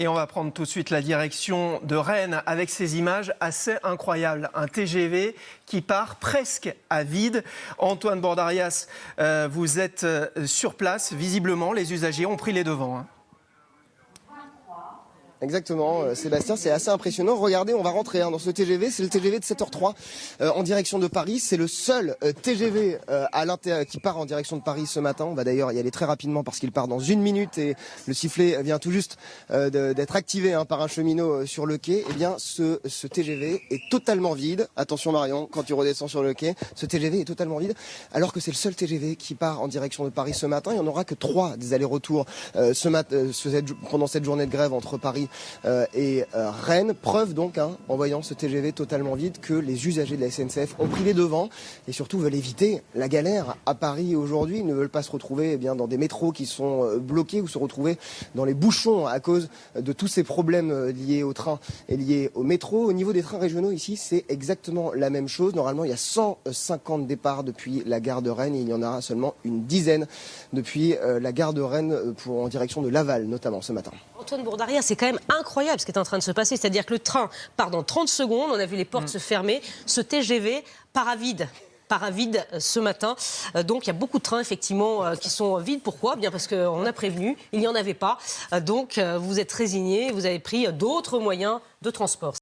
Et on va prendre tout de suite la direction de Rennes avec ces images assez incroyables. Un TGV qui part presque à vide. Antoine Bordarias, vous êtes sur place. Visiblement, les usagers ont pris les devants, hein. Exactement, Sébastien, c'est assez impressionnant. Regardez, on va rentrer dans ce TGV, c'est le TGV de 7h03 en direction de Paris. C'est le seul TGV qui part en direction de Paris ce matin. On va d'ailleurs y aller très rapidement parce qu'il part dans 1 minute et le sifflet vient tout juste d'être activé par un cheminot sur le quai. Eh bien, ce TGV est totalement vide. Attention Marion, quand tu redescends sur le quai, ce TGV est totalement vide. Alors que c'est le seul TGV qui part en direction de Paris ce matin. Il n'y en aura que 3 des allers-retours pendant cette journée de grève entre Paris et Rennes. Preuve donc, en voyant ce TGV totalement vide, que les usagers de la SNCF ont pris les devants et surtout veulent éviter la galère à Paris aujourd'hui. Ils ne veulent pas se retrouver dans des métros qui sont bloqués ou se retrouver dans les bouchons à cause de tous ces problèmes liés au train et liés au métro. Au niveau des trains régionaux ici, c'est exactement la même chose. Normalement, il y a 150 départs depuis la gare de Rennes et il y en aura seulement une dizaine depuis la gare de Rennes en direction de Laval, notamment ce matin. Antoine Bourdarias, c'est quand même incroyable ce qui est en train de se passer. C'est-à-dire que le train part dans 30 secondes, on a vu les portes se fermer. Ce TGV part à vide ce matin. Donc il y a beaucoup de trains effectivement qui sont vides. Pourquoi ? Bien parce qu'on a prévenu, il n'y en avait pas. Donc vous êtes résignés, vous avez pris d'autres moyens de transport.